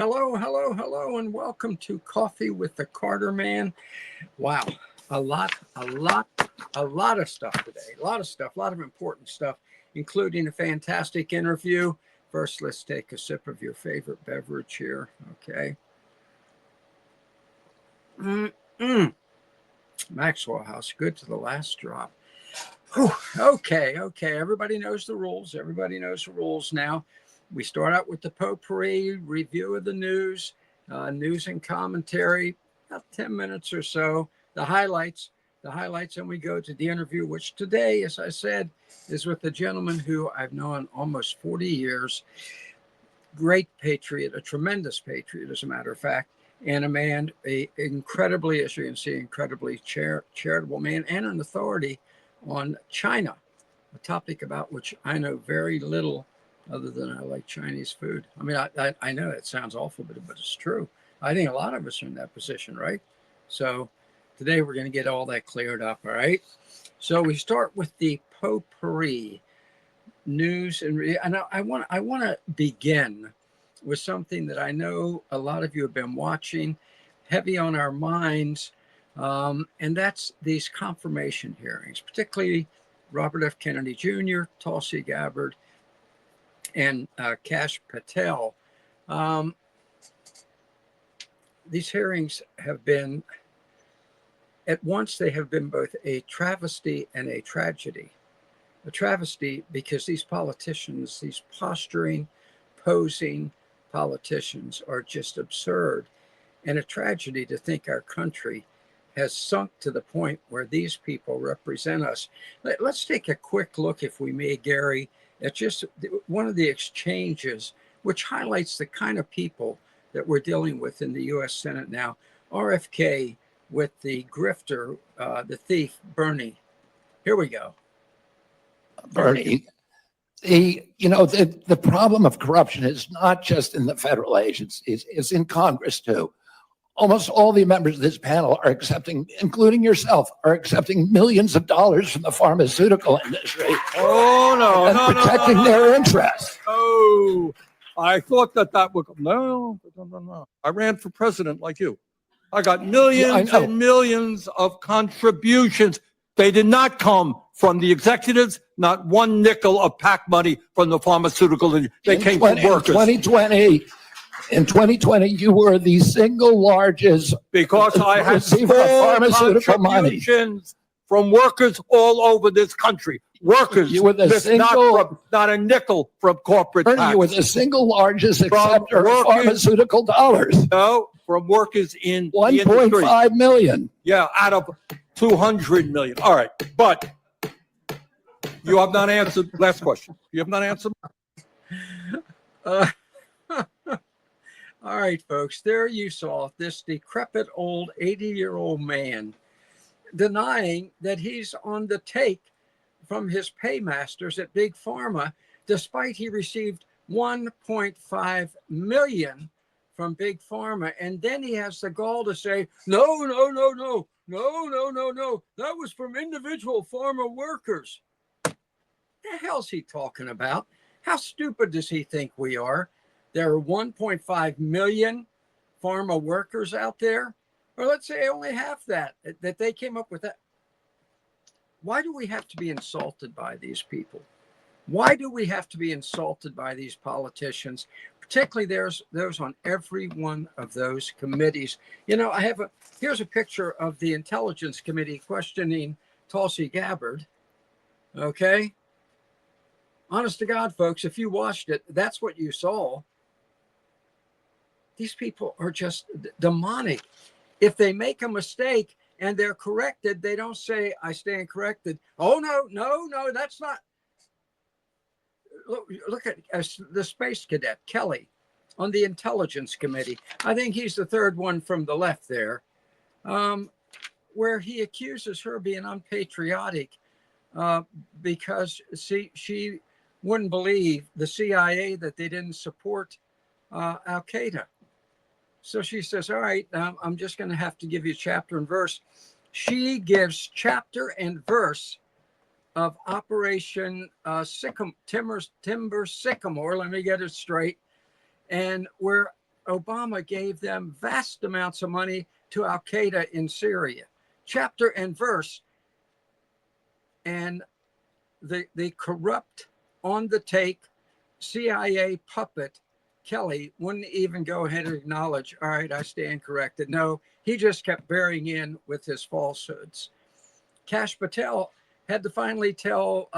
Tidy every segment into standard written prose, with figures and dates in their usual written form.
Hello, hello, hello, and welcome to Coffee with the Carter Man. Wow, a lot, a lot, a lot of stuff today. A lot of stuff, a lot of important stuff, including a fantastic interview. First, let's take a sip of your favorite beverage here. Okay. Maxwell House, good to the last drop. Whew. Okay. Everybody knows the rules. Everybody knows the rules now. We start out with the potpourri review of the news, news and commentary, about 10 minutes or so, the highlights, and we go to the interview, which today, as I said, is with a gentleman who I've known almost 40 years, great patriot, a tremendous patriot, as a matter of fact, and a man, incredibly, as you can see, incredibly charitable man and an authority on China, a topic about which I know very little other than I like Chinese food. I mean, I know it sounds awful, but it's true. I think a lot of us are in that position, right? So today we're going to get all that cleared up, all right? So we start with the potpourri news, and I want to begin with something that I know a lot of you have been watching, heavy on our minds, and that's these confirmation hearings, particularly Robert F. Kennedy Jr., Tulsi Gabbard, and Kash Patel. These hearings have been, at once, they have been both a travesty and a tragedy. A travesty because these politicians, these posturing, posing politicians are just absurd. And a tragedy to think our country has sunk to the point where these people represent us. Let's take a quick look, if we may, Gary, at just one of the exchanges, which highlights the kind of people that we're dealing with in the U.S. Senate now. RFK with the grifter, the thief, Bernie. Here we go. Bernie, the problem of corruption is not just in the federal agencies, it's in Congress too. Almost all the members of this panel are accepting, including yourself, are accepting millions of dollars from the pharmaceutical industry. Oh, no, protecting their interests. Oh, I thought that would, no. I ran for president like you. I got millions and millions of contributions. They did not come from the executives, not one nickel of PAC money from the pharmaceutical industry. They came from workers. In 2020, you were the single largest because I had pharmaceutical contributions from workers all over this country. Workers, you were the not a nickel from corporate PACs. You were the single largest acceptor of pharmaceutical dollars. No, from workers in 1.5 million. Yeah, out of 200 million. All right, but you have not answered. Last question. You have not answered. All right, folks, there you saw this decrepit old 80-year-old man denying that he's on the take from his paymasters at Big Pharma, despite he received $1.5 million from Big Pharma. And then he has the gall to say, no, that was from individual pharma workers. The hell's he talking about? How stupid does he think we are? There are 1.5 million pharma workers out there, or let's say only half that they came up with that. Why do we have to be insulted by these people? Why do we have to be insulted by these politicians? Particularly those on every one of those committees. You know, here's a picture of the Intelligence Committee questioning Tulsi Gabbard. Okay. Honest to God, folks, if you watched it, that's what you saw. These people are just demonic. If they make a mistake and they're corrected, they don't say, I stand corrected. Oh, no, that's not. Look at the space cadet, Kelly, on the Intelligence Committee. I think he's the third one from the left there, where he accuses her being unpatriotic because she wouldn't believe the CIA that they didn't support Al-Qaeda. So she says, all right, I'm just going to have to give you chapter and verse. She gives chapter and verse of Operation Timber Sycamore. Let me get it straight. And where Obama gave them vast amounts of money to Al Qaeda in Syria, chapter and verse. And the corrupt, on the take CIA puppet Kelly wouldn't even go ahead and acknowledge, all right, I stand corrected. No, he just kept bearing in with his falsehoods. Kash Patel had to finally tell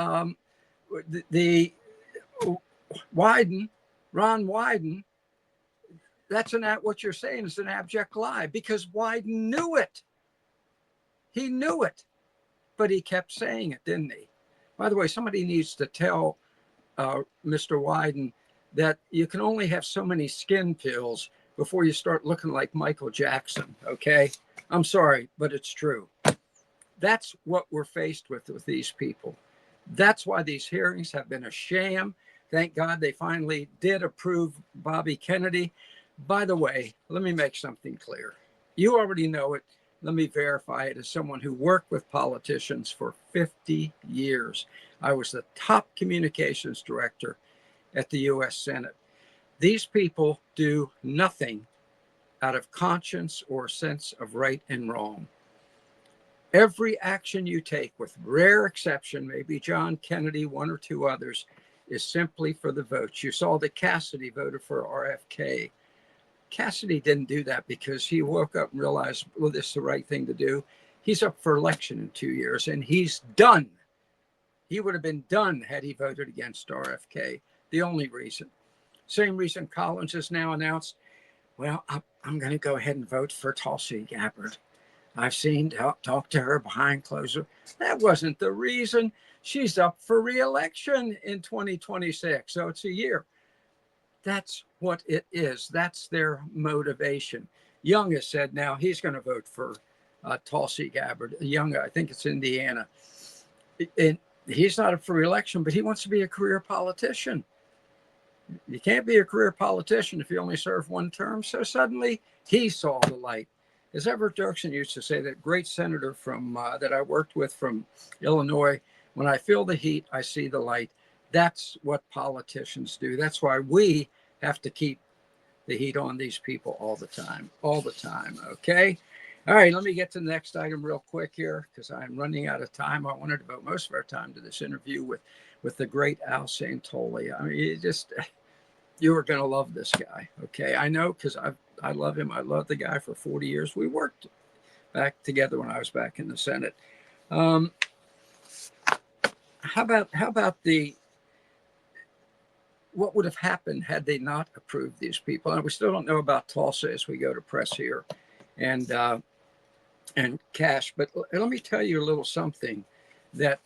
the Wyden, Ron Wyden, what you're saying is an abject lie, because Wyden knew it. He knew it, but he kept saying it, didn't he? By the way, somebody needs to tell Mr. Wyden that you can only have so many skin pills before you start looking like Michael Jackson, okay? I'm sorry, but it's true. That's what we're faced with these people. That's why these hearings have been a sham. Thank God they finally did approve Bobby Kennedy. By the way, let me make something clear. You already know it. Let me verify it as someone who worked with politicians for 50 years. I was the top communications director at the U.S. Senate. These people do nothing out of conscience or sense of right and wrong. Every action you take, with rare exception, maybe John Kennedy, one or two others, is simply for the votes. You saw that Cassidy voted for RFK. Cassidy didn't do that because he woke up and realized, well, this is the right thing to do. He's up for election in 2 years, and he's done. He would have been done had he voted against RFK. The only reason. Same reason Collins has now announced, well, I'm going to go ahead and vote for Tulsi Gabbard. I've seen, talk to her behind closed doors. That wasn't the reason. She's up for re-election in 2026, so it's a year. That's what it is. That's their motivation. Young has said now he's going to vote for Tulsi Gabbard. Young, I think it's Indiana. And he's not up for re-election, but he wants to be a career politician. You can't be a career politician if you only serve one term. So suddenly he saw the light. As Everett Dirksen used to say, that great senator from that I worked with from Illinois, when I feel the heat, I see the light. That's what politicians do. That's why we have to keep the heat on these people all the time, okay? All right, let me get to the next item real quick here because I'm running out of time. I wanted to devote most of our time to this interview with the great Al Santoli. I mean, you are going to love this guy, okay? I know because I love him. I love the guy for 40 years. We worked back together when I was back in the Senate. How about what would have happened had they not approved these people? And we still don't know about Tulsa as we go to press here and Cash. But let me tell you a little something that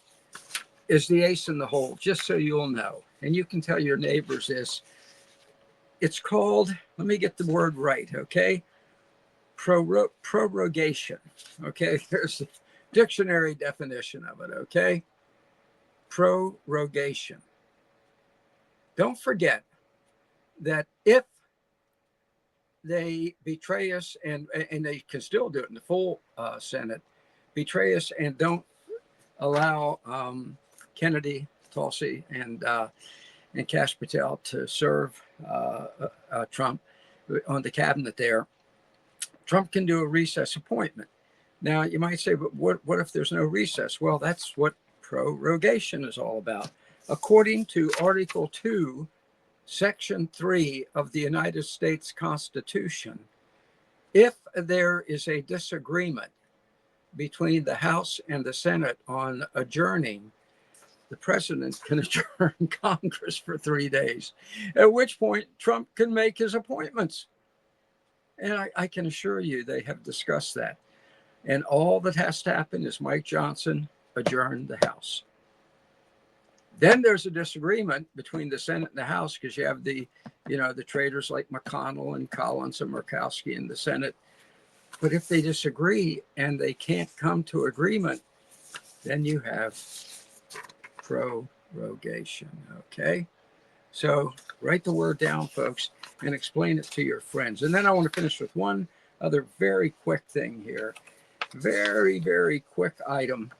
is the ace in the hole, just so you'll know. And you can tell your neighbors this. It's called, let me get the word right, okay? Prorogation, okay? There's a dictionary definition of it, okay? Prorogation. Don't forget that if they betray us, and they can still do it in the full Senate, betray us and don't allow Kennedy, Tulsi, and Kash Patel to serve Trump on the cabinet there, Trump can do a recess appointment. Now, you might say, but what if there's no recess? Well, that's what prorogation is all about. According to Article 2, Section 3 of the United States Constitution, if there is a disagreement between the House and the Senate on adjourning, the president can adjourn Congress for 3 days, at which point Trump can make his appointments. And I can assure you they have discussed that. And all that has to happen is Mike Johnson adjourn the House. Then there's a disagreement between the Senate and the House because you have the traitors like McConnell and Collins and Murkowski in the Senate. But if they disagree and they can't come to agreement, then you have prorogation, okay? So write the word down, folks, and explain it to your friends. And then I want to finish with one other very quick thing here. Very, very quick item.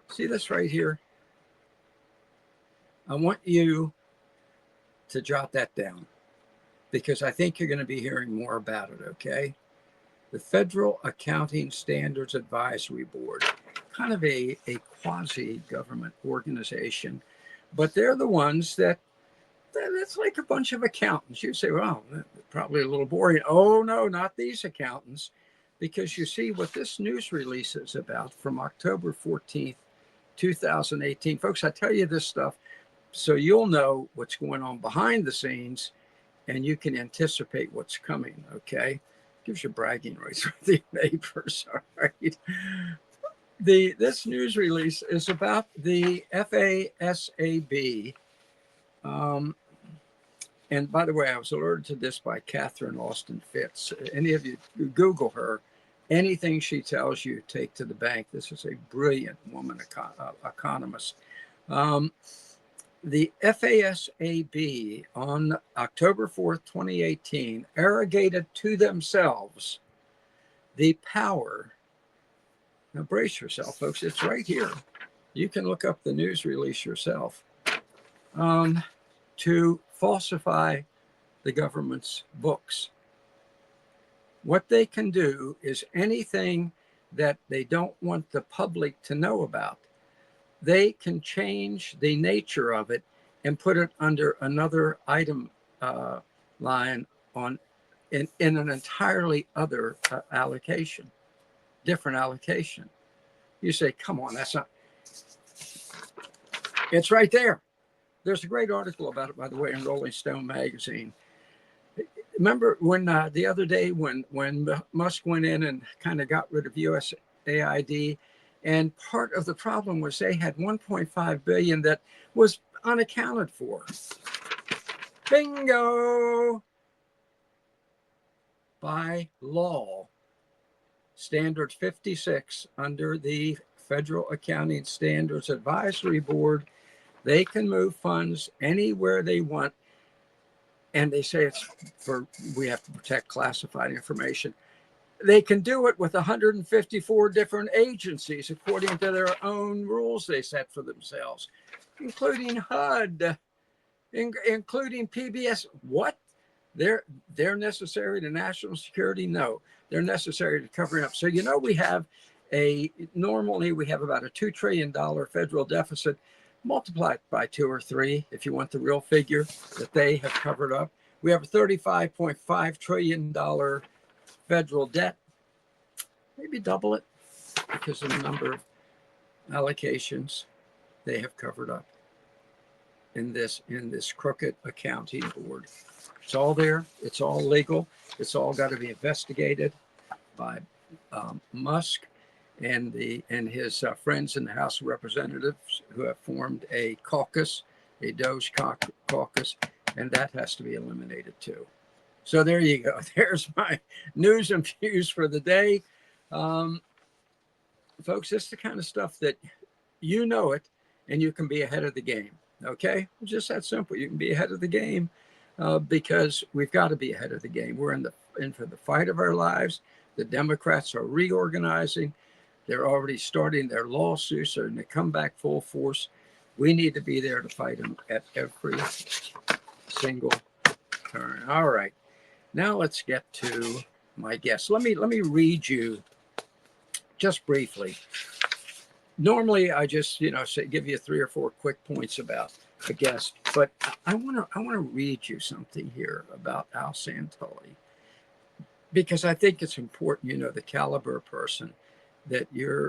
See this right here? I want you to jot that down. because I think you're going to be hearing more about it, okay? The Federal Accounting Standards Advisory Board, kind of a quasi-government organization, but they're the ones that's like a bunch of accountants. You say, well, probably a little boring. Oh, no, not these accountants, because you see what this news release is about from October 14th, 2018. Folks, I tell you this stuff so you'll know what's going on behind the scenes and you can anticipate what's coming, okay? Gives you bragging rights with the neighbors, all right? This news release is about the FASAB. And by the way, I was alerted to this by Catherine Austin Fitz. Any of you who Google her, anything she tells you, take to the bank. This is a brilliant woman economist. The FASAB on October 4th, 2018, arrogated to themselves the power. Now, brace yourself, folks. It's right here. You can look up the news release yourself. To falsify the government's books. What they can do is anything that they don't want the public to know about. They can change the nature of it and put it under another item line in an entirely other allocation, different allocation. You say, come on, that's not. It's right there. There's a great article about it, by the way, in Rolling Stone magazine. Remember when the other day when Musk went in and kind of got rid of USAID, and part of the problem was they had 1.5 billion that was unaccounted for. Bingo! By law, Standard 56 under the Federal Accounting Standards Advisory Board, they can move funds anywhere they want. And they say it's we have to protect classified information. They can do it with 154 different agencies according to their own rules they set for themselves, including HUD, including PBS. What? They're necessary to national security? No, they're necessary to covering up. So, normally we have about a $2 trillion federal deficit. Multiply it by 2 or 3 if you want the real figure that they have covered up. We have a $35.5 trillion federal debt. Maybe double it because of the number of allocations they have covered up in this crooked accounting board. It's all there. It's all legal. It's all got to be investigated by Musk and his friends in the House of Representatives who have formed a caucus, a Doge caucus, and that has to be eliminated too. So there you go. There's my news and views for the day. Folks, this is the kind of stuff that you know it and you can be ahead of the game. Okay? Just that simple. You can be ahead of the game because we've got to be ahead of the game. We're in for the fight of our lives. The Democrats are reorganizing. They're already starting their lawsuits. They're going to come back full force. We need to be there to fight them at every single turn. All right. Now let's get to my guest. Let me read you just briefly. Normally, I just give you 3 or 4 quick points about a guest, but I want to read you something here about Al Santoli because I think it's important. The caliber of person that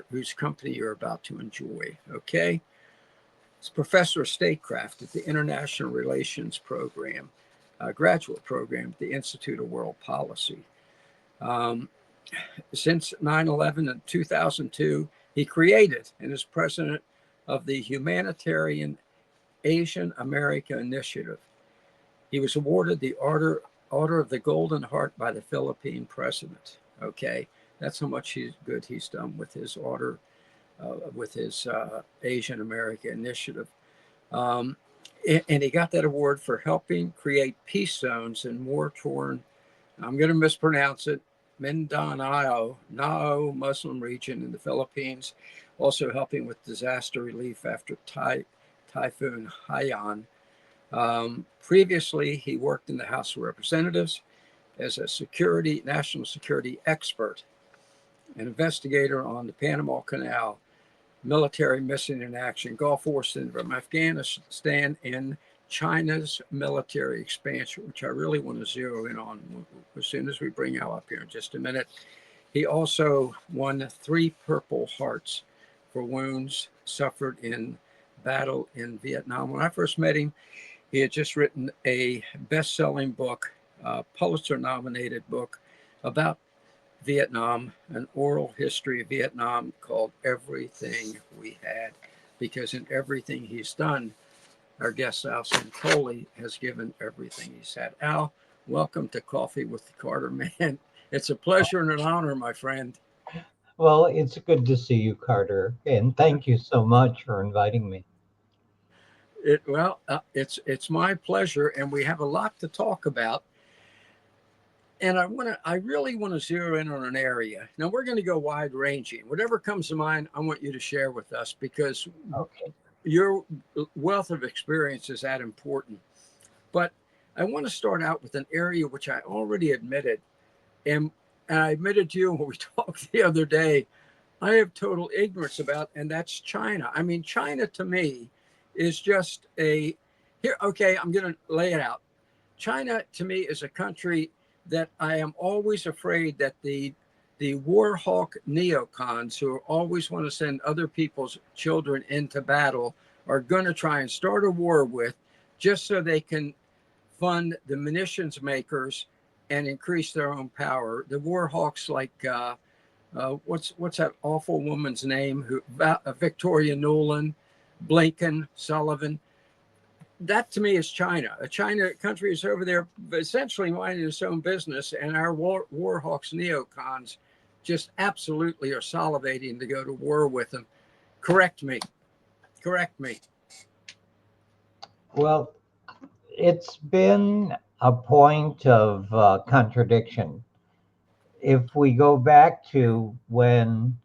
whose company you're about to enjoy. Okay, he's professor of statecraft at the International Relations Program, graduate program at the Institute of World Policy. Since 9/11 in 2002, he created and is president of the Humanitarian Asian America Initiative. He was awarded the Order of the Golden Heart by the Philippine president. Okay, that's how much good he's done with his order, with his Asian America Initiative. And he got that award for helping create peace zones in war-torn, I'm going to mispronounce it, Mindanao Muslim region in the Philippines, also helping with disaster relief after Typhoon Haiyan. Previously, he worked in the House of Representatives as a national security expert, an investigator on the Panama Canal, military mission in action, Gulf War syndrome, Afghanistan, and China's military expansion, which I really want to zero in on as soon as we bring Al up here in just a minute. He also won 3 Purple Hearts for wounds suffered in battle in Vietnam. When I first met him, he had just written a best-selling book, Pulitzer-nominated book about Vietnam, an oral history of Vietnam called Everything We Had, because in everything he's done, our guest Al Santoli has given everything he's had. Al, welcome to Coffee with the Carter Man. It's a pleasure and an honor, my friend. Well, it's good to see you, Carter, and thank you so much for inviting me. It's my pleasure, and we have a lot to talk about. And I really want to zero in on an area. Now we're going to go wide ranging. Whatever comes to mind, I want you to share with us because Okay. your wealth of experience is that important. But I want to start out with an area which I already admitted, and I admitted to you when we talked the other day, I have total ignorance about, and that's China. I mean, China to me is just here. Okay, I'm going to lay it out. China to me is a country that I am always afraid that the war hawk neocons who always want to send other people's children into battle are going to try and start a war with, just so they can fund the munitions makers and increase their own power. The war hawks, like what's that awful woman's name? Victoria Nuland, Blinken, Sullivan. That to me is China. A China country is over there essentially minding its own business, and our war hawks neocons just absolutely are salivating to go to war with them. Correct me. Correct me. Well, it's been a point of contradiction. If we go back to when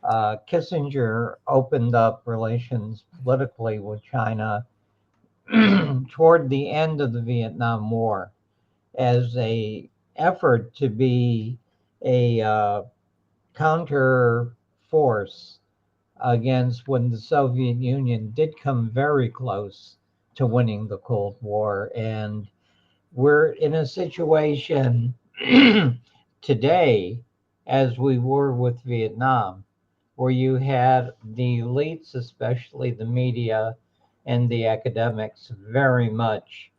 Kissinger opened up relations politically with China toward the end of the Vietnam War as a effort to be a counter force against when the Soviet Union did come very close to winning the Cold War. And we're in a situation today, as we were with Vietnam, where you had the elites, especially the media and the academics, very much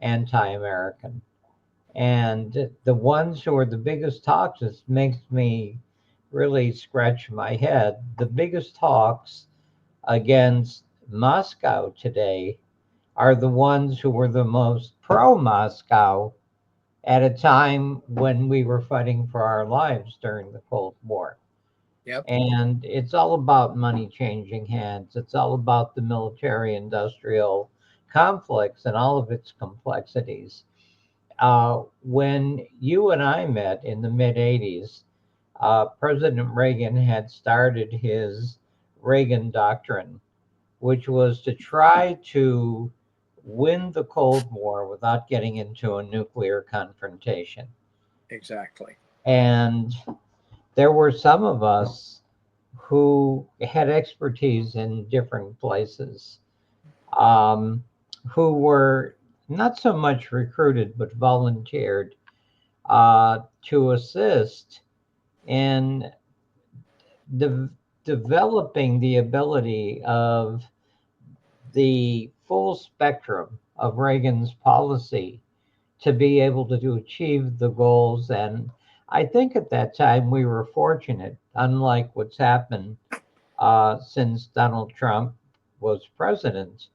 anti American. And the ones who are the biggest hawks makes me really scratch my head. The biggest hawks against Moscow today are the ones who were the most pro Moscow at a time when we were fighting for our lives during the Cold War. Yep. And it's all about money changing hands. It's all about the military industrial conflicts and all of its complexities. When you and I met in the mid 80s, President Reagan had started his Reagan Doctrine, which was to try to win the Cold War without getting into a nuclear confrontation. Exactly. And there were some of us who had expertise in different places, um, who were not so much recruited but volunteered to assist in de- developing the ability of the full spectrum of Reagan's policy to be able to achieve the goals. And I think at that time we were fortunate, unlike what's happened since Donald Trump was president,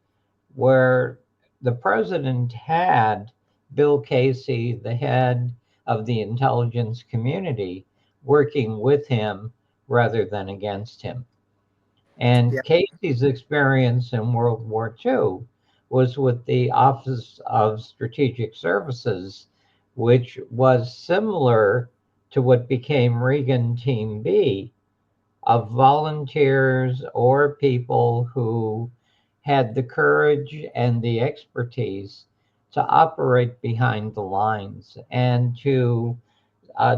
where the president had Bill Casey, the head of the intelligence community, working with him rather than against him. And Yeah. Casey's experience in World War II was with the Office of Strategic Services, which was similar to what became Reagan Team B, of volunteers or people who had the courage and the expertise to operate behind the lines and to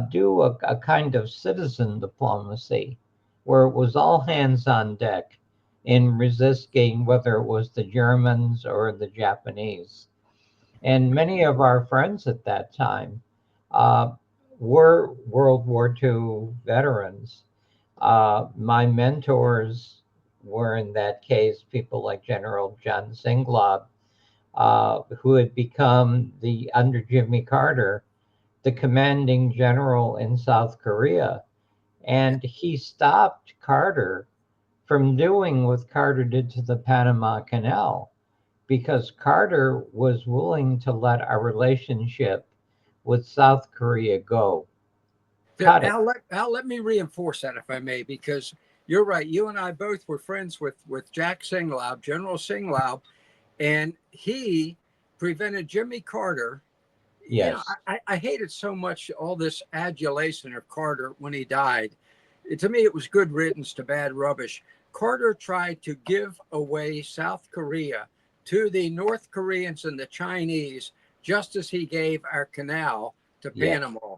do a kind of citizen diplomacy where it was all hands on deck in resisting whether it was the Germans or the Japanese. And many of our friends at that time uh, were World War II veterans. My mentors were, in that case, people like General John Singlaub, who had become under Jimmy Carter, the commanding general in South Korea. And he stopped Carter from doing what Carter did to the Panama Canal because Carter was willing to let our relationship with South Korea go. Cut it. Al, let me reinforce that, if I may, because you're right. You and I both were friends with Jack Singlaub, General Singlaub, and he prevented Jimmy Carter. You know, Yes. I hated so much all this adulation of Carter when he died. To me, it was good riddance to bad rubbish. Carter tried to give away South Korea to the North Koreans and the Chinese, just as he gave our canal to Yes. Panama.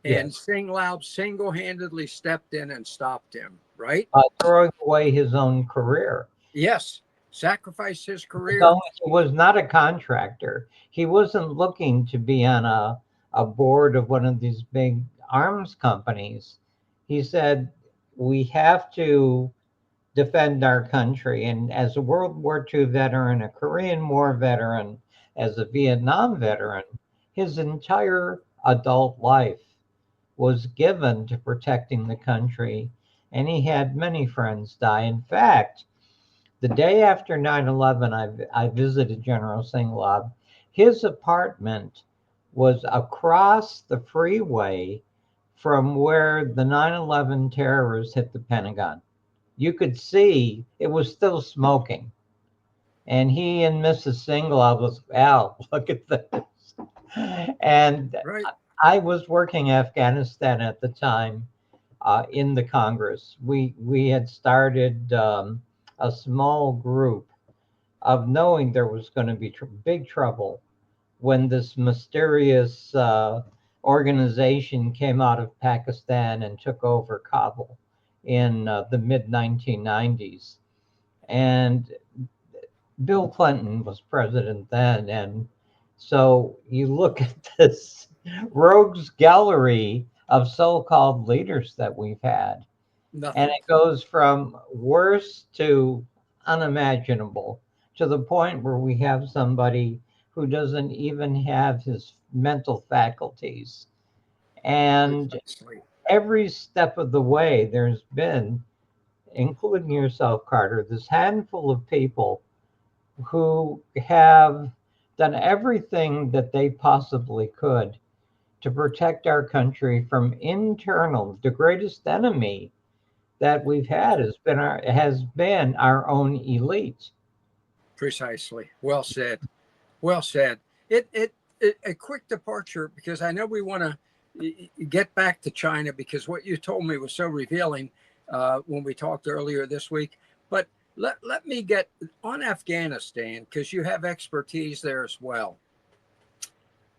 And Yes. Singlaub single-handedly stepped in and stopped him, right? Throwing away his own career. Yes, sacrificed his career. So he was not a contractor. He wasn't looking to be on a board of one of these big arms companies. He said, we have to defend our country. And as a World War II veteran, a Korean War veteran, as a Vietnam veteran, his entire adult life was given to protecting the country. And he had many friends die. In fact, the day after 9/11, I visited General Singlaub. His apartment was across the freeway from where the 9/11 terrorists hit the Pentagon. You could see it was still smoking. And he and Mrs. Singlaub was, Al, look at this. And Right. I was working Afghanistan at the time in the Congress. We had started a small group of knowing there was going to be big trouble when this mysterious organization came out of Pakistan and took over Kabul in the mid 1990s. And Bill Clinton was president then. And so you look at this rogues gallery of so called leaders that we've had, Nothing. and it goes from worse to unimaginable to the point where we have somebody who doesn't even have his mental faculties. And Precisely. every step of the way, there's been, including yourself, Carter, this handful of people who have done everything that they possibly could to protect our country from internal, the greatest enemy that we've had has been our own elite. Precisely. Well said. Well said. It a quick departure, because I know we want to get back to China, because what you told me was so revealing when we talked earlier this week. But let me get on Afghanistan, because you have expertise there as well.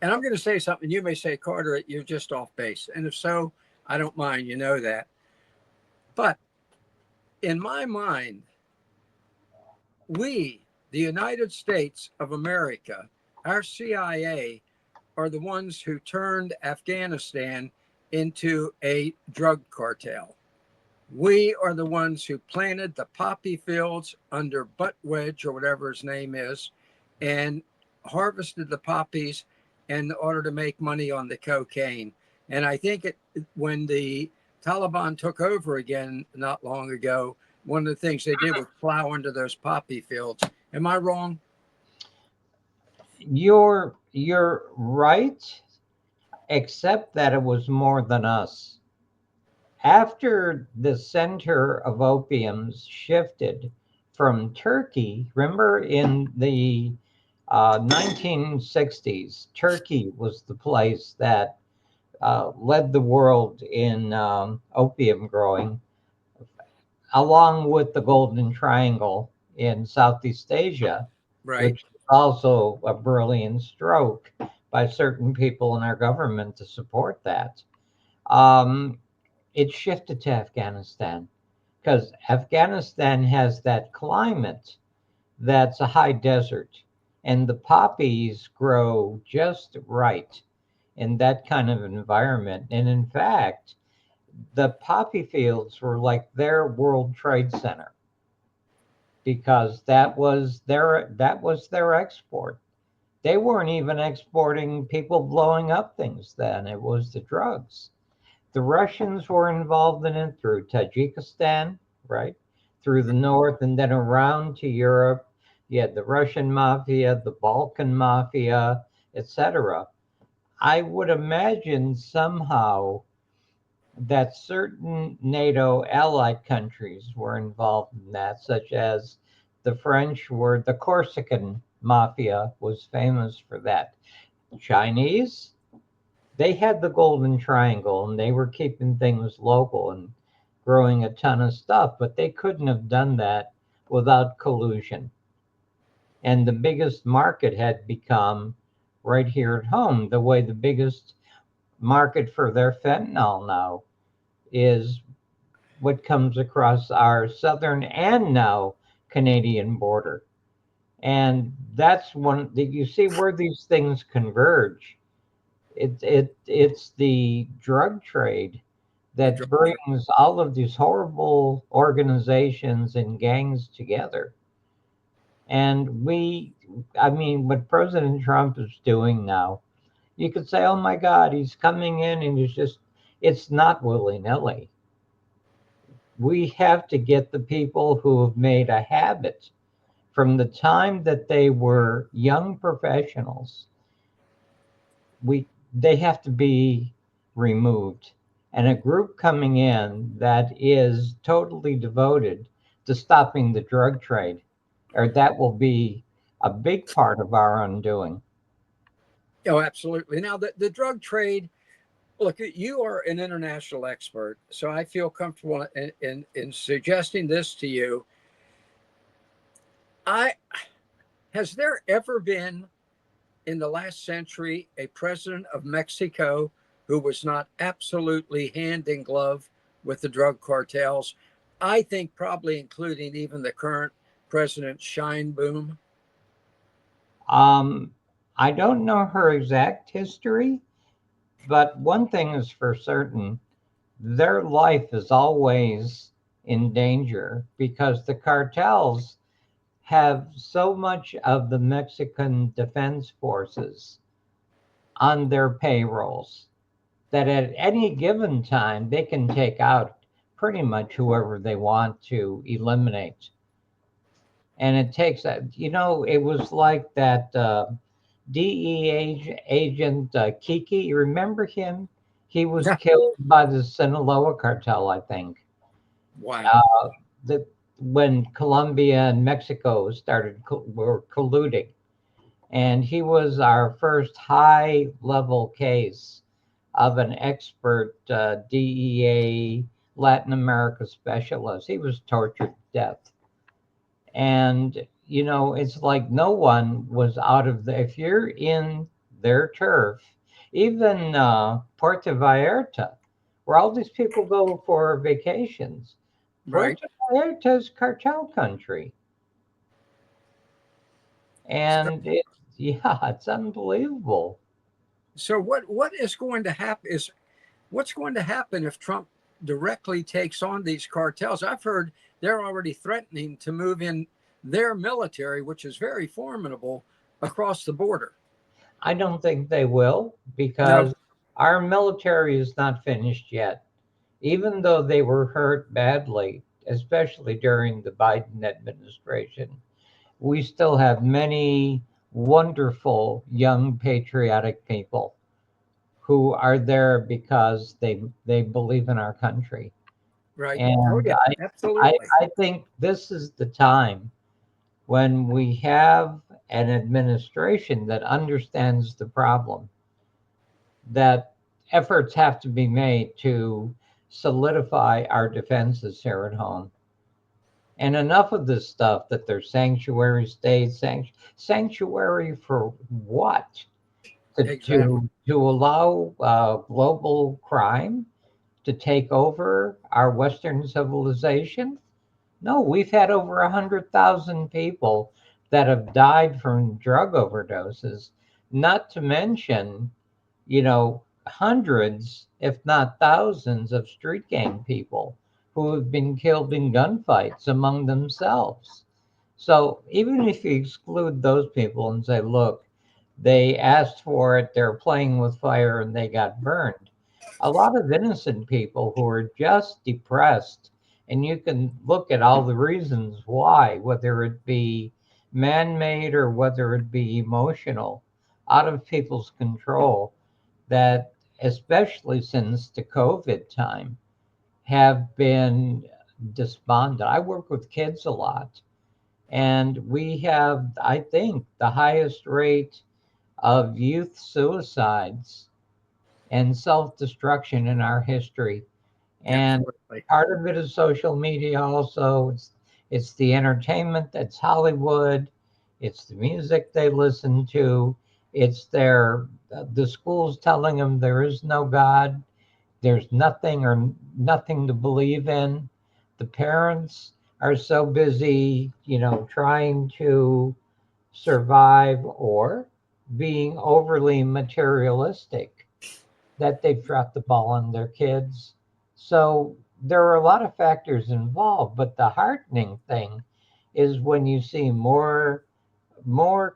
And I'm going to say something. You may say, Carter, you're just off base. And if so, I don't mind. You know that. But in my mind, we, the United States of America, our CIA, are the ones who turned Afghanistan into a drug cartel. We are the ones who planted the poppy fields under Buttwedge, or whatever his name is, and harvested the poppies in order to make money on the cocaine. And I think when the Taliban took over again not long ago, one of the things they did was plow into those poppy fields. Am I wrong? You're right, except that it was more than us. After the center of opiums shifted from Turkey, remember in the 1960s, Turkey was the place that led the world in opium growing, along with the Golden Triangle in Southeast Asia, Right. which is also a brilliant stroke by certain people in our government to support that. Um, it shifted to Afghanistan because Afghanistan has that climate that's a high desert, and the poppies grow just right in that kind of environment. And in fact, the poppy fields were like their World Trade Center because that was their export. They weren't even exporting people blowing up things then. It was the drugs. The Russians were involved in it through Tajikistan, right? Through the north and then around to Europe. You had the Russian mafia, the Balkan mafia, etc. I would imagine somehow that certain NATO allied countries were involved in that, such as the French were the Corsican mafia was famous for that. Chinese, they had the Golden Triangle and they were keeping things local and growing a ton of stuff, but they couldn't have done that without collusion. And the biggest market had become right here at home, the way the biggest market for their fentanyl now is what comes across our southern and now Canadian border. And that's one that you see where these things converge. It's the drug trade The that drug brings all of these horrible organizations and gangs together. And I mean, what President Trump is doing now, you could say, oh my God, he's coming in and it's not willy nilly. We have to get the people who have made a habit from the time that they were young professionals. They have to be removed, and a group coming in that is totally devoted to stopping the drug trade, or that will be a big part of our undoing. Oh, absolutely. Now, the drug trade, look, you are an international expert, so I feel comfortable in suggesting this to you. I Has there ever been in the last century a president of Mexico who was not absolutely hand in glove with the drug cartels? I think probably including even the current president Scheinboom. um, I don't know her exact history, but one thing is for certain: their life is always in danger because the cartels have so much of the Mexican defense forces on their payrolls that at any given time they can take out pretty much whoever they want to eliminate. And it takes that, it was like that DEA agent Kiki. You remember him? He was killed by the Sinaloa cartel, I think. Wow. Uh, the, when Colombia and Mexico were colluding. And he was our first high level case of an expert DEA Latin America specialist. He was tortured to death. And, it's like no one was out of the, if you're in their turf, even Puerto Vallarta, where all these people go for vacations, Right. Puerto Vallarta is cartel country. So, And yeah, it's unbelievable. so what is going to happen is what's going to happen if Trump directly takes on these cartels? I've heard they're already threatening to move in their military, which is very formidable, across the border. I don't think they will No, because our military is not finished yet. Even though they were hurt badly, especially during the Biden administration, we still have many wonderful young patriotic people who are there because they believe in our country. right. Oh, And yeah, I, absolutely. I think this is the time when we have an administration that understands the problem, that efforts have to be made to solidify our defenses here at home. And enough of this stuff that they're sanctuary states, sanctuary for what? Exactly. To allow global crime to take over our Western civilization? No, we've had over 100,000 people that have died from drug overdoses, not to mention, hundreds, if not thousands, of street gang people who have been killed in gunfights among themselves. So even if you exclude those people and say, look, they asked for it, they're playing with fire, and they got burned, a lot of innocent people who are just depressed, and you can look at all the reasons why, whether it be man made or whether it be emotional, out of people's control, that especially since the COVID time have been despondent. I work with kids a lot, and we have, I think, the highest rate of youth suicides and self destruction in our history. And Absolutely. part of it is social media also. It's the entertainment that's Hollywood. It's the music they listen to. It's the schools telling them there is no God. There's nothing or nothing to believe in. The parents are so busy, trying to survive or being overly materialistic that they've dropped the ball on their kids. So there are a lot of factors involved, but the heartening thing is when you see more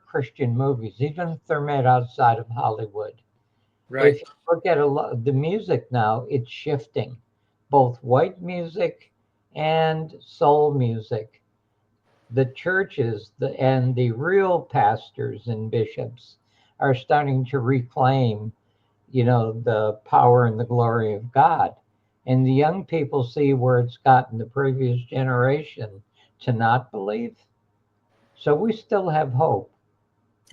Christian movies, even if they're made outside of Hollywood. Right. If you look at the music now, it's shifting, both white music and soul music. The churches and the real pastors and bishops are starting to reclaim, the power and the glory of God. And the young people see where it's gotten the previous generation to not believe. So we still have hope.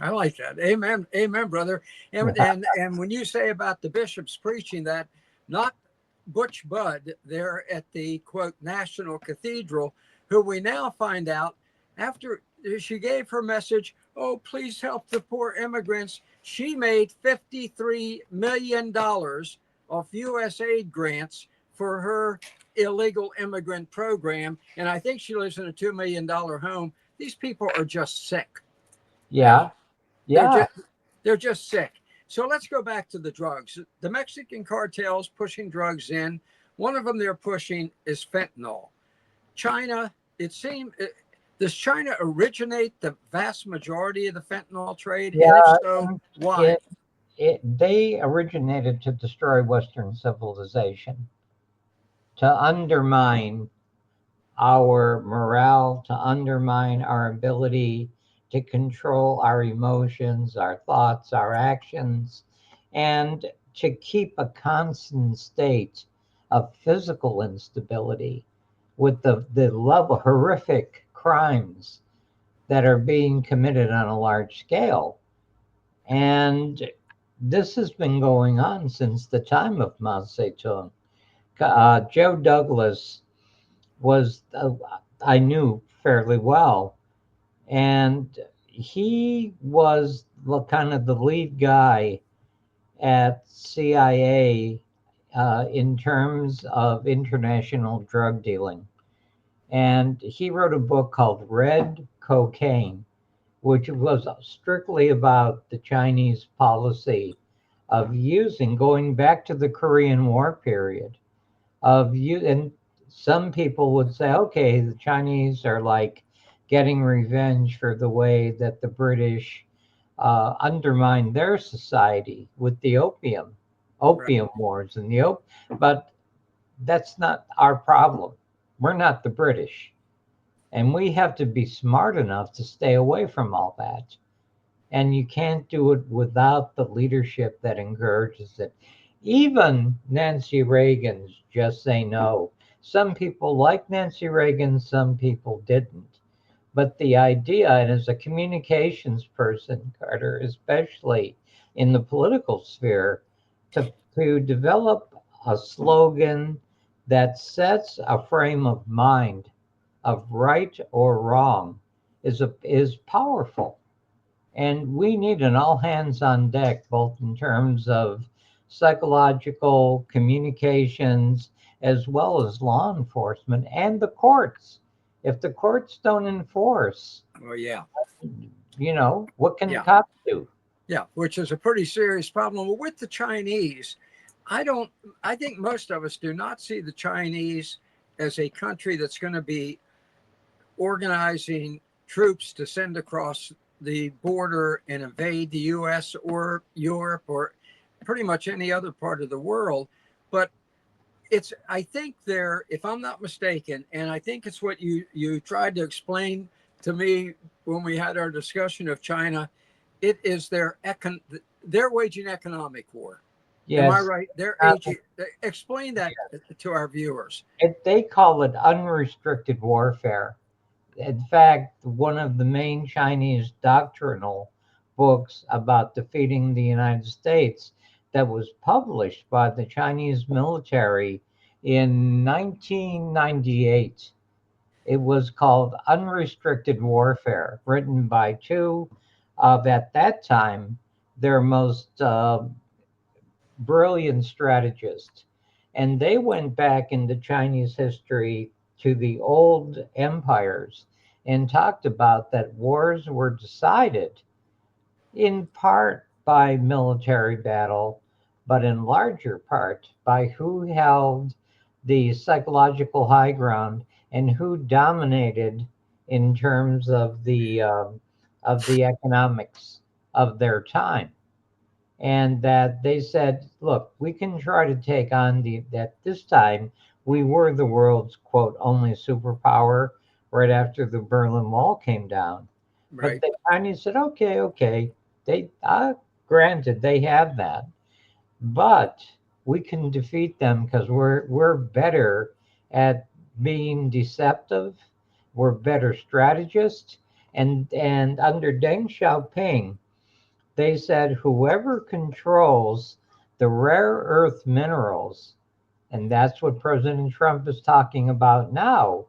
I like that. Amen. Amen, brother. And when you say about the bishops preaching that, not Butch Budd there at the quote National Cathedral, who we now find out after she gave her message, oh, please help the poor immigrants. She made $53 million of U.S. aid grants for her illegal immigrant program. And I think she lives in a $2 million home. These people are just sick. Yeah, They're yeah, just they're just sick. So let's go back to the drugs. The Mexican cartels pushing drugs in. One of them they're pushing is fentanyl. China, it seems, does China originate the vast majority of the fentanyl trade? And if yeah. so, why? It, they originated to destroy Western civilization, to undermine our morale, to undermine our ability to control our emotions, our thoughts, our actions, and to keep a constant state of physical instability with the level horrific crimes that are being committed on a large scale. And this has been going on since the time of Mao Zedong. Joe Douglas was I knew fairly well, and he was kind of the lead guy at CIA in terms of international drug dealing. And he wrote a book called Red Cocaine, which was strictly about the Chinese policy of using, going back to the Korean War period, of you. And some people would say, okay, the Chinese are like getting revenge for the way that the British undermined their society with the Right. opium wars and but that's not our problem. We're not the British, and we have to be smart enough to stay away from all that. And you can't do it without the leadership that encourages it. Even Nancy Reagan's Just Say No. Some people liked Nancy Reagan, some people didn't. But the idea, and as a communications person, Carter, especially in the political sphere, to develop a slogan that sets a frame of mind of right or wrong is powerful. And we need an all hands on deck, both in terms of psychological communications as well as law enforcement and the courts. If the courts don't enforce, Oh, yeah. what can the Yeah. cops do? Yeah. Which is a pretty serious problem. Well, with the Chinese, I don't, I think most of us do not see the Chinese as a country that's going to be organizing troops to send across the border and invade the US or Europe or pretty much any other part of the world. But I think they're, if I'm not mistaken, and I think it's what you tried to explain to me when we had our discussion of China, it is they're waging economic war. Am I Yes, right? They're uh, aging. Explain that to our viewers. they call it unrestricted warfare. In fact, one of the main Chinese doctrinal books about defeating the United States that was published by the Chinese military in 1998. It was called Unrestricted Warfare, written by two of, at that time, their most brilliant strategists. And they went back into Chinese history to the old empires and talked about that wars were decided in part by military battle, but in larger part by who held the psychological high ground and who dominated in terms of the economics of their time. And that they said, look, we can try to take on that this time we were the world's quote only superpower right after the Berlin Wall came down. But Right. the Chinese said, okay, okay. They granted they have that, but we can defeat them because we're better at being deceptive. We're better strategists. And under Deng Xiaoping, they said whoever controls the rare earth minerals, and that's what President Trump is talking about now,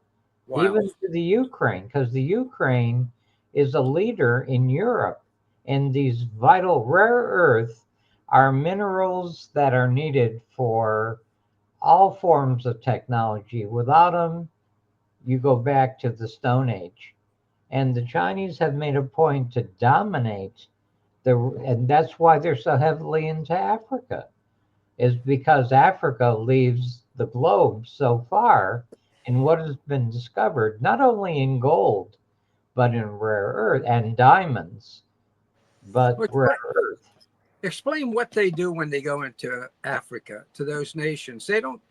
Wow. even to the Ukraine, because the Ukraine is a leader in Europe. And these vital rare earth are minerals that are needed for all forms of technology. Without them, you go back to the Stone Age. And the Chinese have made a point to dominate and that's why they're so heavily into Africa, is because Africa leaves the globe so far in what has been discovered, not only in gold, but in rare earth and diamonds, but Well, rare earth. explain what they do when they go into Africa to those nations. They don't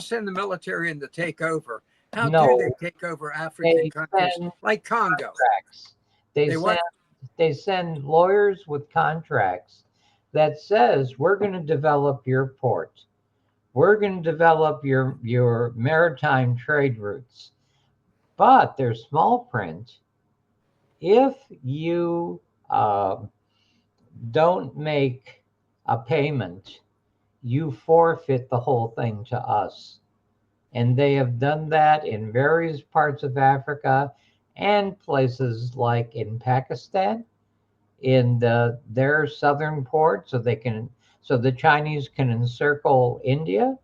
send the military in to take over. How do they No, take over African they countries send like Congo? contracts. They They send what? they send lawyers with contracts that says we're going to develop your port. We're going to develop your maritime trade routes. But there's small print. If you uh, don't make a payment, you forfeit the whole thing to us. And they have done that in various parts of Africa and places like in Pakistan, in their southern port, so the Chinese can encircle India.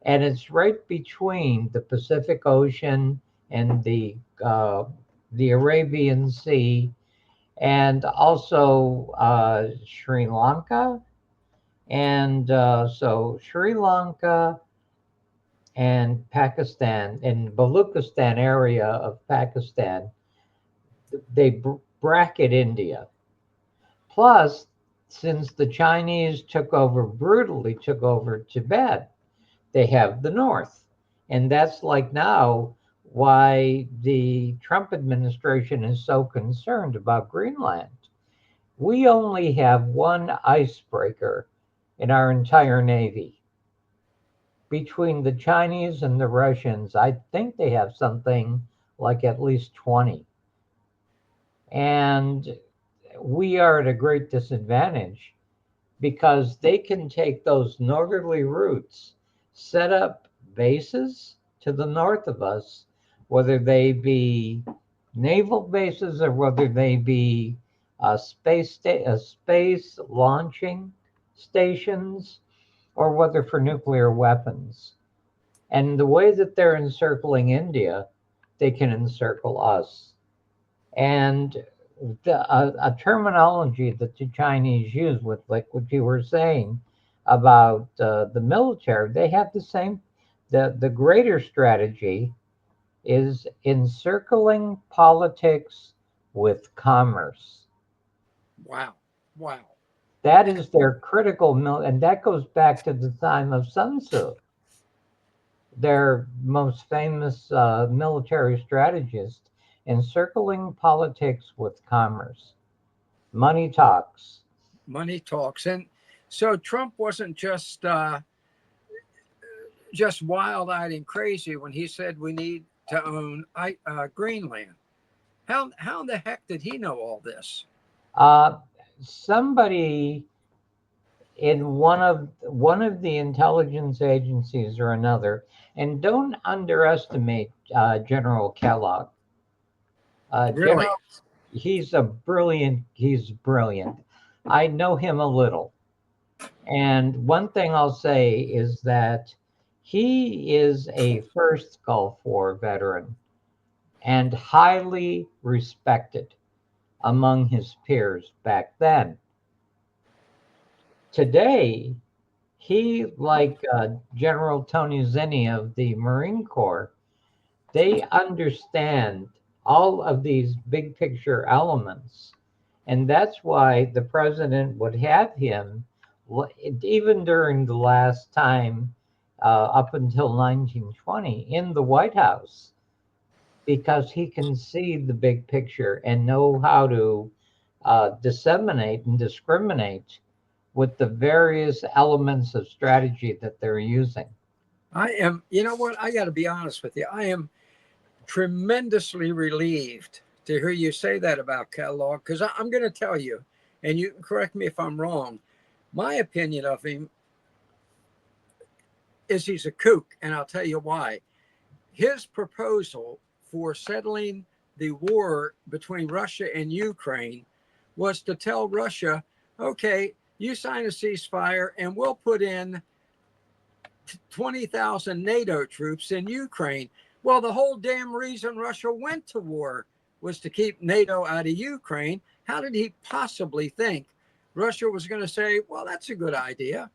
And it's right between the Pacific Ocean and the Arabian Sea, and also Sri Lanka. And so Sri Lanka and Pakistan and Baluchistan area of Pakistan, they bracket India. Plus, since the Chinese brutally took over Tibet, they have the North. And that's like now why the Trump administration is so concerned about Greenland. We only have one icebreaker in our entire Navy. Between the Chinese and the Russians, I think they have something like at least 20. And we are at a great disadvantage because they can take those northerly routes, set up bases to the north of us, whether they be naval bases or whether they be space launching stations, or whether for nuclear weapons. And the way that they're encircling India, they can encircle us. And a terminology that the Chinese use, with like what you were saying about the military, they have the same. The greater strategy is encircling politics with commerce. Wow. Wow. That is their and that goes back to the time of Sun Tzu, their most famous military strategist, encircling politics with commerce. Money talks. Money talks. And so Trump wasn't just wild-eyed and crazy when he said we need to own Greenland. How in the heck did he know all this? Uh, Somebody in one of the intelligence agencies or another, and don't underestimate General Kellogg. Really? General, he's brilliant. I know him a little. And one thing I'll say is that he is a first Gulf War veteran and highly respected among his peers back then. Today, he, like General Tony Zinni of the Marine Corps, they understand all of these big picture elements. And that's why the president would have him, even during the last time up until 1920, in the White House, because he can see the big picture and know how to disseminate and discriminate with the various elements of strategy that they're using. I am, you know what? I got to be honest with you. I am tremendously relieved to hear you say that about Kellogg, because I'm going to tell you, and you can correct me if I'm wrong. My opinion of him is he's a kook, and I'll tell you why. His proposal for settling the war between Russia and Ukraine was to tell Russia, okay, you sign a ceasefire and we'll put in 20,000 NATO troops in Ukraine. Well, the whole damn reason Russia went to war was to keep NATO out of Ukraine. How did he possibly think Russia was going to say, well, that's a good idea?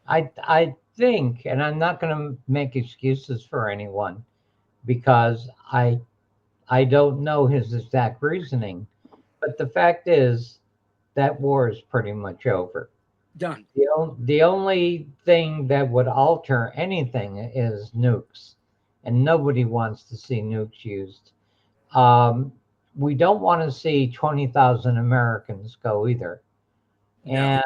I think, and I'm not going to make excuses for anyone because I don't know his exact reasoning, but the fact is that war is pretty much over. Done. The only thing that would alter anything is nukes, and nobody wants to see nukes used. Um, we don't want to see 20,000 Americans go either. No. And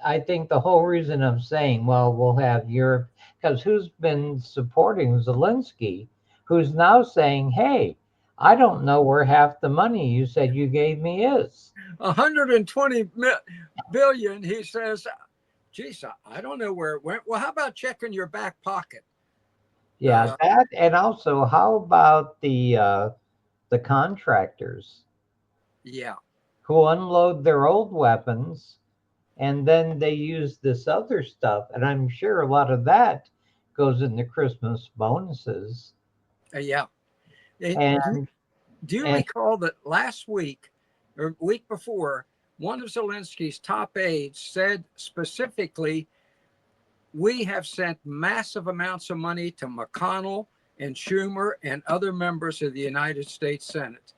I think the whole reason of saying, well, we'll have Europe, because who's been supporting Zelensky, who's now saying, hey, I don't know where half the money you said you gave me is. 120 billion, he says, geez, I don't know where it went. Well, how about checking your back pocket? Yeah, that, and also how about the contractors Yeah. who unload their old weapons and then they use this other stuff, and I'm sure a lot of that goes into Christmas bonuses. Yeah. And Do you and recall that last week or week before, one of Zelensky's top aides said specifically, we have sent massive amounts of money to McConnell and Schumer and other members of the United States Senate.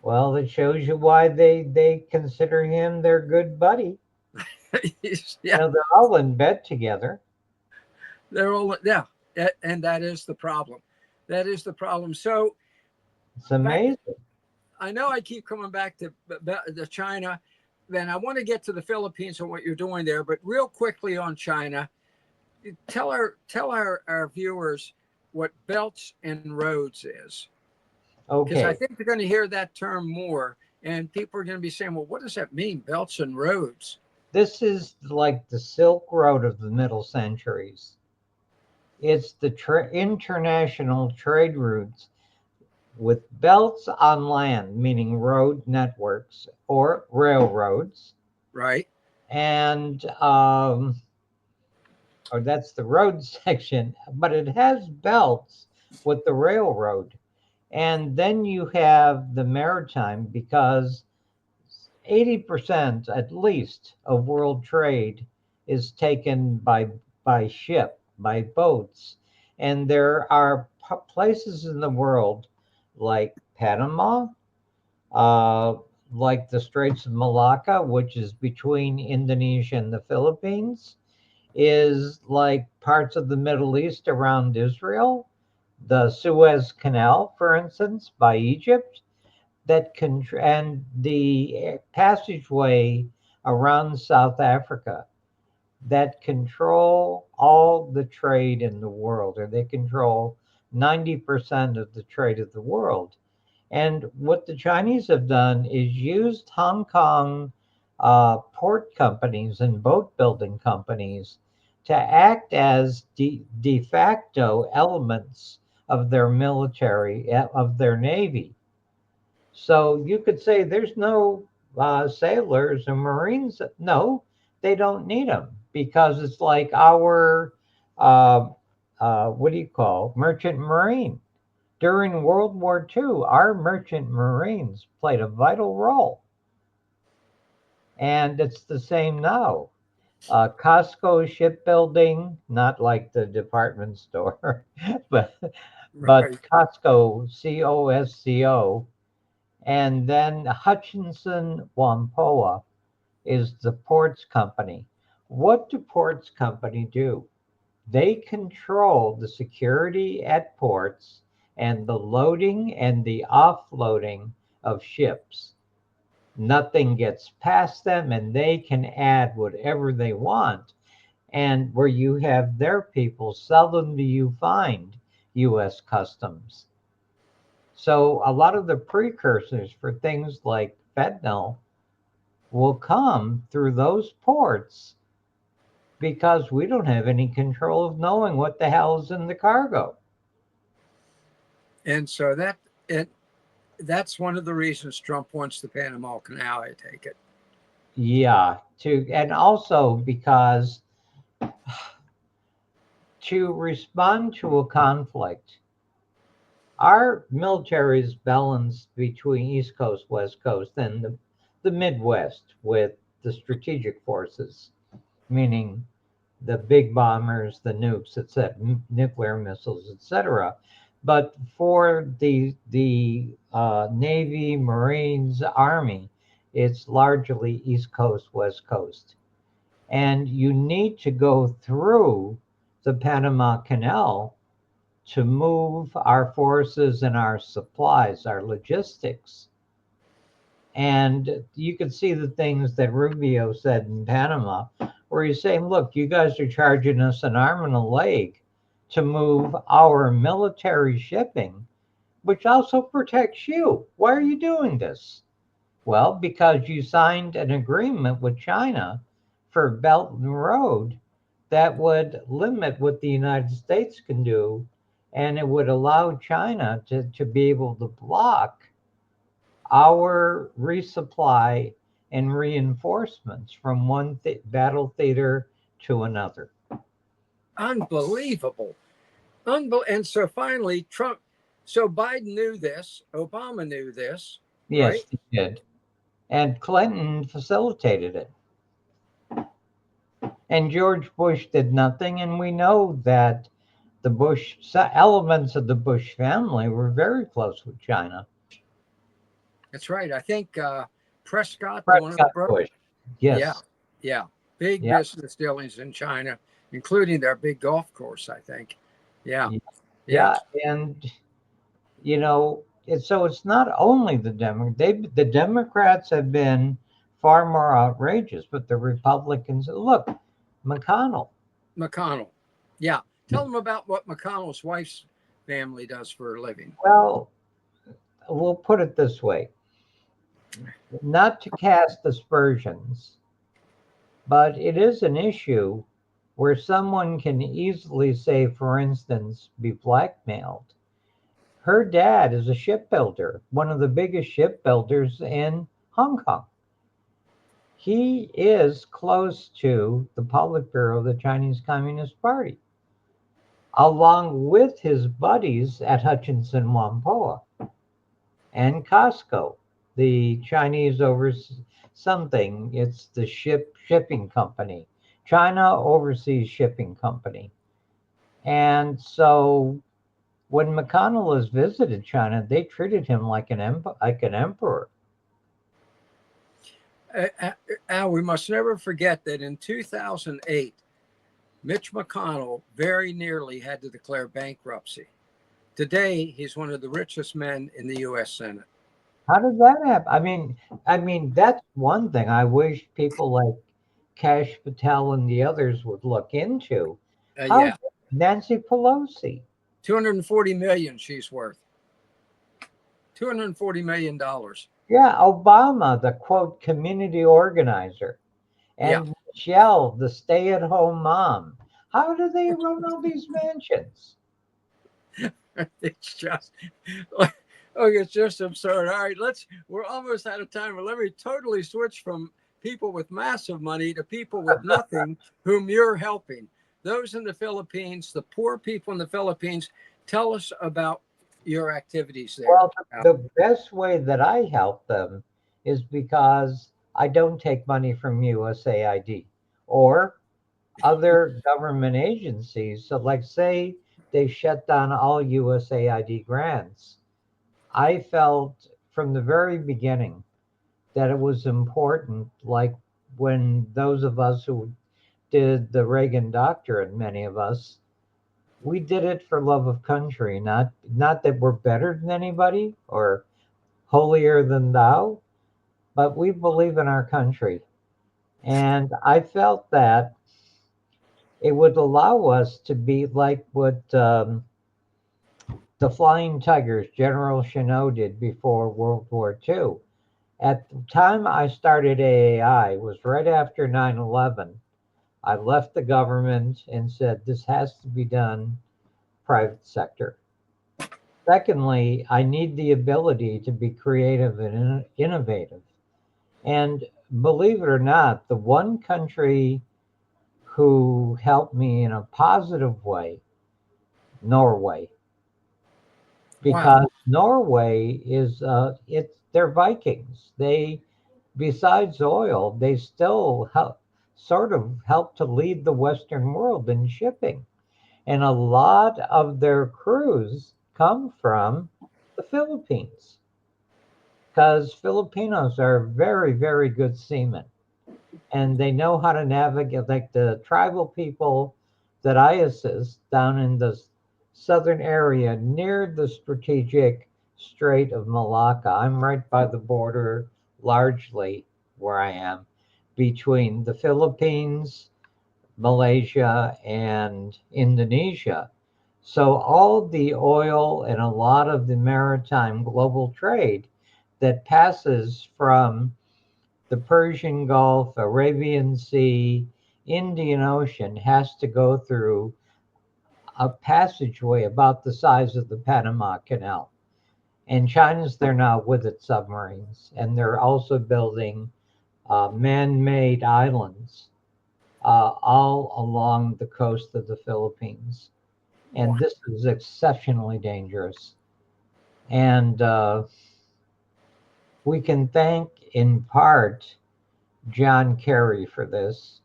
well, it shows you why they consider him their good buddy. Yeah, They're all in bed together. they're all, yeah. And that is the problem. That is the problem. So It's amazing. I know I keep coming back to China, then I want to get to the Philippines and what you're doing there. But real quickly on China, tell our viewers what belts and roads is. Because I Okay, think they're going to hear that term more. And people are going to be saying, well, what does that mean, belts and roads? this is like the Silk Road of the Middle Centuries. It's the international trade routes with belts on land, meaning road networks or railroads, Right. and or that's the road section, but it has belts with the railroad. And then you have the maritime because 80% at least of world trade is taken by ship, by boats. And there are places in the world like Panama, uh, like the Straits of Malacca, which is between Indonesia and the Philippines, is like parts of the Middle East around Israel, the Suez Canal, for instance, by Egypt, and the passageway around South Africa that control all the trade in the world, or they control 90% of the trade of the world. And what the Chinese have done is used Hong Kong port companies and boat building companies to act as de facto elements of their military, of their navy. So you could say there's no sailors or Marines. No, they don't need them because it's like our, uh, what do you call, merchant marine. During World War II, our merchant marines played a vital role. And it's the same now. Costco shipbuilding, not like the department store, but Right. Costco, COSCO, and then Hutchinson Whampoa is the ports company. What do ports company do? They control the security at ports and the loading and the offloading of ships. Nothing gets past them and they can add whatever they want. And where you have their people, seldom do you find US Customs. So a lot of the precursors for things like fentanyl will come through those ports because we don't have any control of knowing what the hell is in the cargo. And so that's one of the reasons Trump wants the Panama Canal, I take it. Yeah, and also because to respond to a conflict, our military is balanced between East Coast, West Coast, and the Midwest with the strategic forces, meaning the big bombers, the nukes, etc., nuclear missiles, etc. But for the Navy, Marines, Army, it's largely East Coast, West Coast, and you need to go through the Panama Canal to move our forces and our supplies, our logistics. And you could see the things that Rubio said in Panama, where he's saying, look, you guys are charging us an arm and a leg to move our military shipping, which also protects you. Why are you doing this? Well, because you signed an agreement with China for Belt and Road that would limit what the United States can do, and it would allow China to be able to block our resupply and reinforcements from one battle theater to another. Unbelievable. And so finally, Trump, so Biden knew this, Obama knew this, right? Yes, they did. And Clinton facilitated it. And George Bush did nothing. And we know that the Bush elements of the Bush family were very close with China. That's right. I think Prescott, the one of the Prescott brothers. Bush. Yeah. Yes. Yeah. Big Yeah. business dealings in China, including their big golf course, I think. Yeah. Yeah. Yeah. And, so it's not only the the Democrats have been far more outrageous, but the Republicans, look, McConnell. McConnell. Yeah. Tell them about what McConnell's wife's family does for a living. Well, we'll put it this way, not to cast aspersions, but it is an issue where someone can easily say, for instance, be blackmailed. Her dad is a shipbuilder, one of the biggest shipbuilders in Hong Kong. He is close to the Politburo of the Chinese Communist Party, along with his buddies at Hutchinson Whampoa and Costco, the Chinese over something. It's the shipping company, China Overseas Shipping Company. And so when McConnell has visited China, they treated him like an emperor. Al, we must never forget that in 2008, Mitch McConnell very nearly had to declare bankruptcy. Today, he's one of the richest men in the U.S. Senate. How did that happen? I mean, that's one thing I wish people like Cash Patel and the others would look into. How Yeah, did Nancy Pelosi? 240 million she's worth. $240 million. Yeah, Obama, the quote community organizer, Yeah, and Michelle, the stay-at-home mom. How do they run all these mansions? it's just, oh, it's just absurd. All right, we're almost out of time. But let me totally switch from people with massive money to people with nothing whom you're helping. Those in the Philippines, the poor people in the Philippines. Tell us about your activities there. Well, the best way that I help them is because I don't take money from USAID or other government agencies. So, like, say they shut down all USAID grants. I felt from the very beginning that it was important, like when those of us who did the Reagan doctorate, many of us, we did it for love of country, not that we're better than anybody or holier than thou, but we believe in our country. And I felt that it would allow us to be like what the Flying Tigers, General Chennault did before World War II. At the time I started AAI was right after 9/11. I left the government and said this has to be done private sector. Secondly, I need the ability to be creative and innovative. And believe it or not, the one country who helped me in a positive way, Norway, Wow. because Norway is they're Vikings. They, besides oil, they still help to lead the Western world in shipping, and a lot of their crews come from the Philippines because Filipinos are very, very good seamen and they know how to navigate. Like the tribal people that I assist down in the southern area near the strategic Strait of Malacca. I'm right by the border, largely where I am, between the Philippines, Malaysia, and Indonesia. So all the oil and a lot of the maritime global trade that passes from the Persian Gulf, Arabian Sea, Indian Ocean has to go through a passageway about the size of the Panama Canal. And China's there now with its submarines, and they're also building man-made islands all along the coast of the Philippines. And this is exceptionally dangerous. And we can thank, in part, John Kerry for this,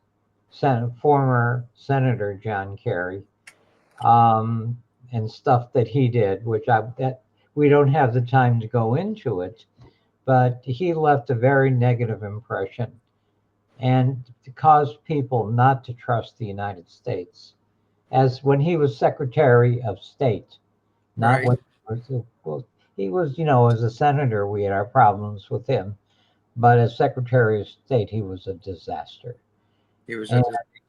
former Senator John Kerry, and stuff that he did, that we don't have the time to go into it, but he left a very negative impression and caused people not to trust the United States. As when he was Secretary of State, not Right. when he was, as a senator, we had our problems with him, but as Secretary of State, he was a disaster. He was And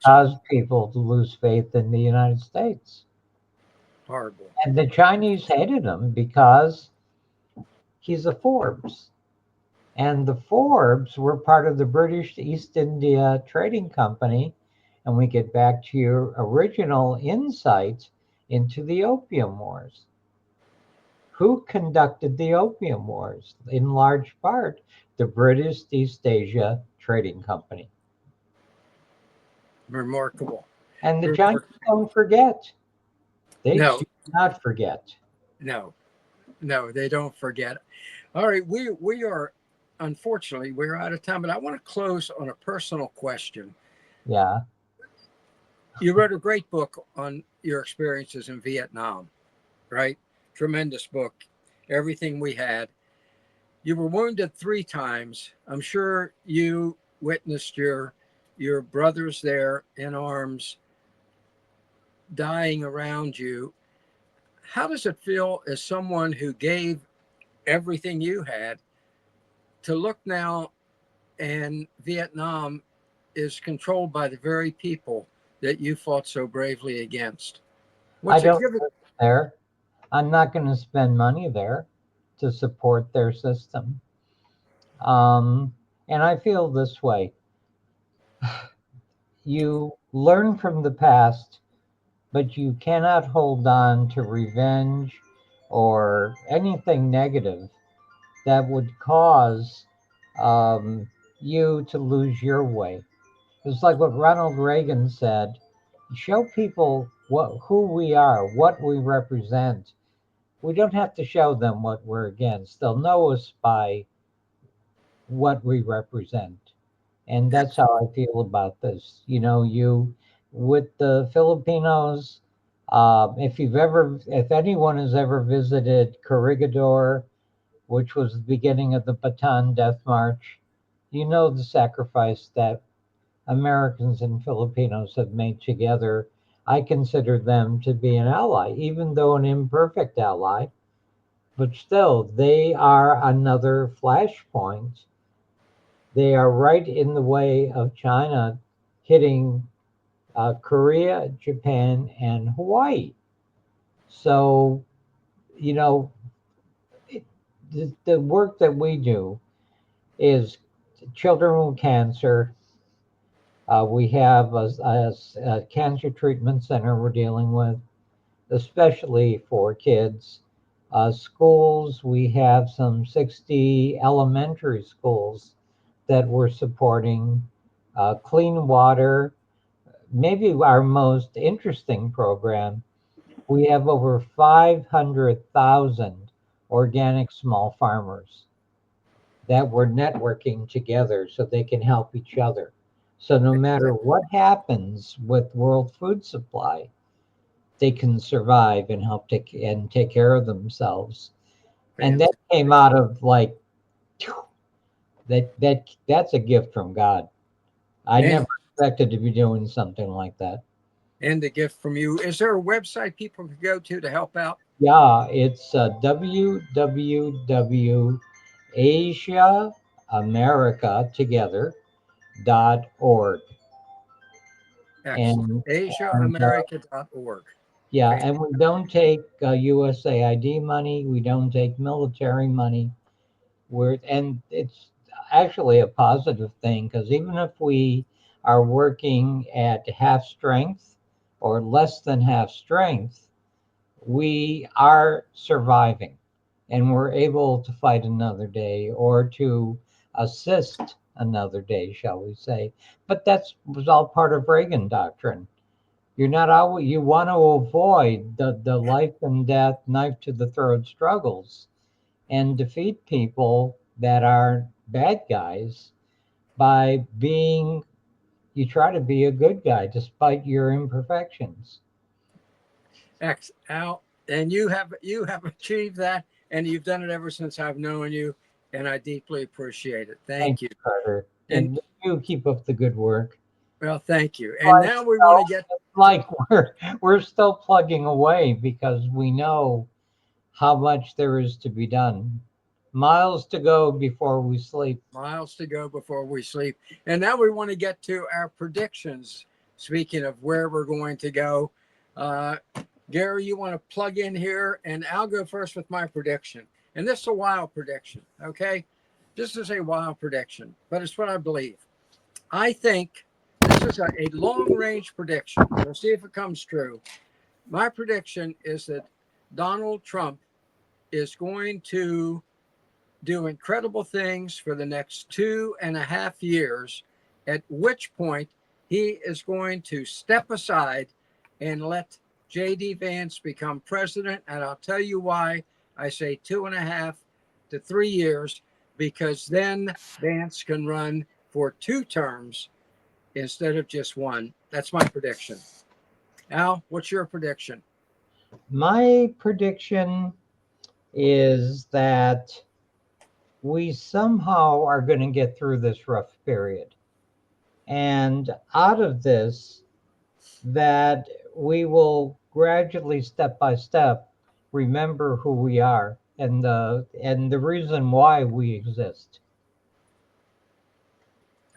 caused people to lose faith in the United States. horrible. And the Chinese hated him because he's a Forbes. And the Forbes were part of the British East India Trading Company. and we get back to your original insight into the Opium Wars. Who conducted the Opium Wars? In large part, the British East Asia Trading Company. Remarkable. And the Chinese don't forget. They No, do not forget. no, no, they don't forget. All right, we are, unfortunately, we're out of time, but I want to close on a personal question. Yeah. You wrote a great book on your experiences in Vietnam, right? Tremendous book. Everything we had. You were wounded 3 times. I'm sure you witnessed your brothers there in arms dying around you. How does it feel as someone who gave everything you had to look now and Vietnam is controlled by the very people that you fought so bravely against? I What's it don't give it? live there. I'm not going to spend money there to support their system. And I feel this way. You learn from the past, but you cannot hold on to revenge or anything negative that would cause you to lose your way. It's like what Ronald Reagan said: show people who we are, what we represent. We don't have to show them what we're against. They'll know us by what we represent. And that's how I feel about this. You know, you with the Filipinos, if anyone has ever visited Corregidor, which was the beginning of the Bataan Death March, you know the sacrifice that Americans and Filipinos have made together. I consider them to be an ally, even though an imperfect ally, but still, they are another flashpoint. They are right in the way of China hitting Korea, Japan, and Hawaii. So, you know, the work that we do is children with cancer. We have a cancer treatment center we're dealing with, especially for kids. Schools, we have some 60 elementary schools that we're supporting. Clean water, maybe our most interesting program. We have over 500,000 organic small farmers that we're networking together so they can help each other. So no matter what happens with world food supply, they can survive and take care of themselves. And that came out of like that's a gift from God. I And never expected to be doing something like that. and the gift from you. Is there a website people could go to help out? Yeah, it's www.asiaamerica.org. Excellent. And, and AsiaAmerica.org. yeah, and we don't take USAID money. We don't take military money. And it's actually a positive thing because even if we are working at half strength or less than half strength, we are surviving and we're able to fight another day or to assist another day, shall we say. But that was all part of Reagan doctrine. You're not always, you want to avoid the life and death, knife to the throat struggles and defeat people that are bad guys by being, you try to be a good guy despite your imperfections. Al, and you have achieved that, and you've done it ever since I've known you, and I deeply appreciate it. Thank Thank you. you, Carter. And And you keep up the good work. well, thank you. And But now we want to get like we're still plugging away because we know how much there is to be done. Miles to go before we sleep. miles to go before we sleep. And now we want to get to our predictions. Speaking of where we're going to go, Gary, you want to plug in here, and I'll go first with my prediction. And this is a wild prediction, okay? This is a wild prediction, but it's what I believe. I think this is a long-range prediction. We'll see if it comes true. My prediction is that Donald Trump is going to do incredible things for the next 2.5 years, at which point he is going to step aside and let J.D. Vance become president. And I'll tell you why I say 2.5 to 3 years, because then Vance can run for 2 terms instead of just 1. That's my prediction. Al, what's your prediction? My prediction is that we somehow are going to get through this rough period. And out of this, that we will gradually, step by step, remember who we are and the reason why we exist.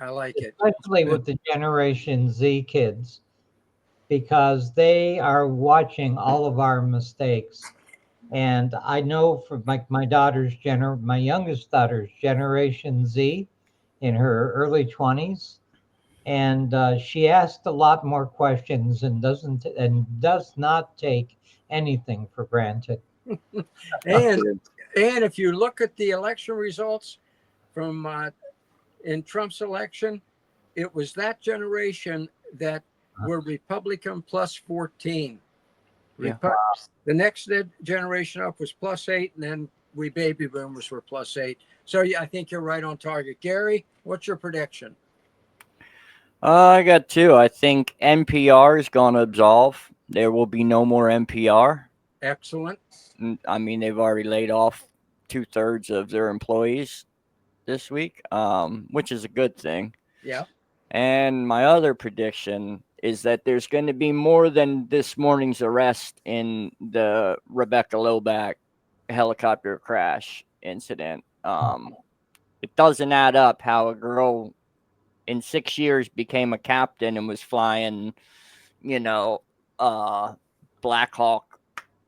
I like it. Especially with the Generation Z kids, because they are watching all of our mistakes. And I know from my my youngest daughter's Generation Z in her early 20s, and she asked a lot more questions and does not take anything for granted. And if you look at the election results from in Trump's election, it was that generation that were Republican plus 14. Yeah. The next generation up was plus 8, and then we baby boomers were plus 8. So yeah, I think you're right on target. Gary, what's your prediction? I got 2. I think NPR is going to absolve. There will be no more NPR. Excellent. I mean, they've already laid off 2/3 of their employees this week, which is a good thing. Yeah. And my other prediction is that there's going to be more than this morning's arrest in the Rebecca Loback helicopter crash incident. It doesn't add up how a girl in 6 years became a captain and was flying, Black Hawk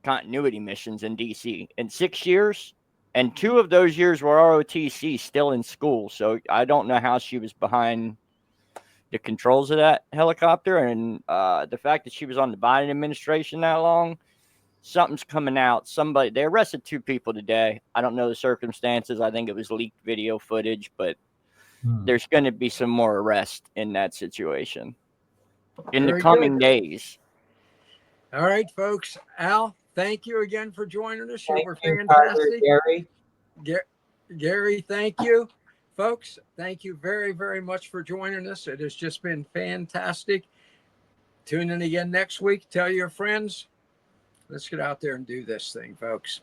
continuity missions in DC in 6 years. And 2 of those years were ROTC, still in school. So I don't know how she was behind the controls of that helicopter. And the fact that she was on the Biden administration that long, something's coming out. They arrested 2 people today. I don't know the circumstances. I think it was leaked video footage, but there's going to be some more arrests in that situation in the coming days. All right, folks. Al, thank you again for joining us. You were Carter, fantastic. Gary. Gary, thank you. Folks, thank you very, very much for joining us. It has just been fantastic. Tune in again next week. Tell your friends. Let's get out there and do this thing, folks.